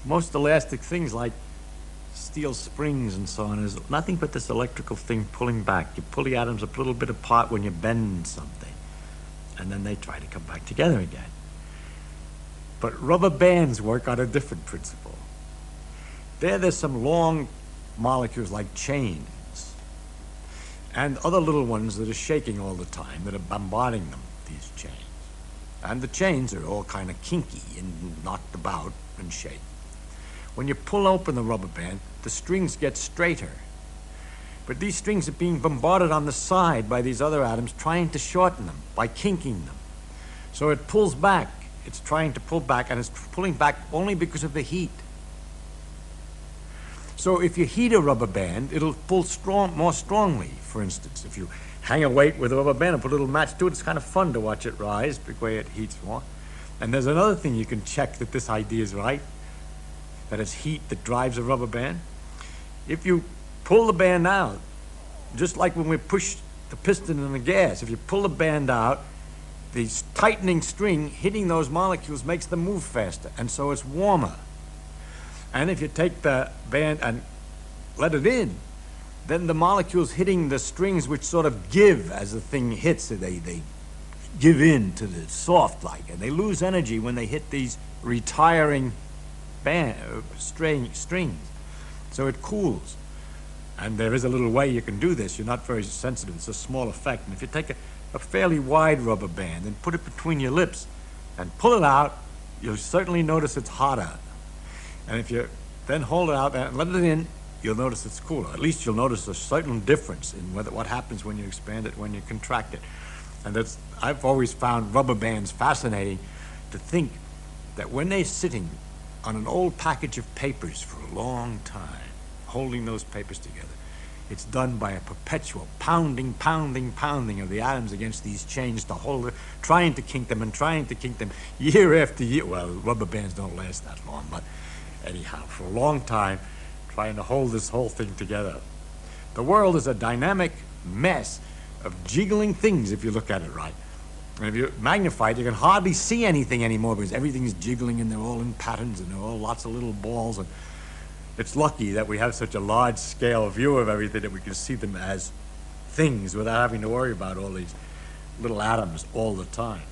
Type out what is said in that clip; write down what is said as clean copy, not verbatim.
most elastic things like steel springs and so on is nothing but this electrical thing pulling back. You pull the atoms a little bit apart when you bend something, and then they try to come back together again. But rubber bands work on a different principle. There's some long molecules like chains, and other little ones that are shaking all the time, that are bombarding them, these chains. And the chains are all kind of kinky and knocked about and shake. When you pull open the rubber band, the strings get straighter. But these strings are being bombarded on the side by these other atoms trying to shorten them by kinking them. So it pulls back. It's trying to pull back, and it's pulling back only because of the heat. So if you heat a rubber band, it'll pull more strongly. For instance, if you hang a weight with a rubber band and put a little match to it, it's kind of fun to watch it rise the way it heats more. And there's another thing you can check that this idea is right, that it's heat that drives a rubber band. If you pull the band out, just like when we push the piston in the gas, if you pull the band out, the tightening string hitting those molecules makes them move faster, and so it's warmer. And if you take the band and let it in, then the molecules hitting the strings, which sort of give as the thing hits, they give in to the soft like, and they lose energy when they hit these retiring strings. So it cools. And there is a little way you can do this. You're not very sensitive. It's a small effect. And if you take a fairly wide rubber band and put it between your lips and pull it out, you'll certainly notice it's hotter. And if you then hold it out and let it in, you'll notice it's cooler. At least you'll notice a certain difference in what happens when you expand it, when you contract it. And I've always found rubber bands fascinating, to think that when they're sitting on an old package of papers for a long time, holding those papers together, it's done by a perpetual pounding of the atoms against these chains to hold it, trying to kink them year after year. Well, rubber bands don't last that long, but anyhow, for a long time, trying to hold this whole thing together. The world is a dynamic mess of jiggling things if you look at it right. And if you magnify it, you can hardly see anything anymore because everything's jiggling and they're all in patterns and they're all lots of little balls. And it's lucky that we have such a large scale view of everything that we can see them as things without having to worry about all these little atoms all the time.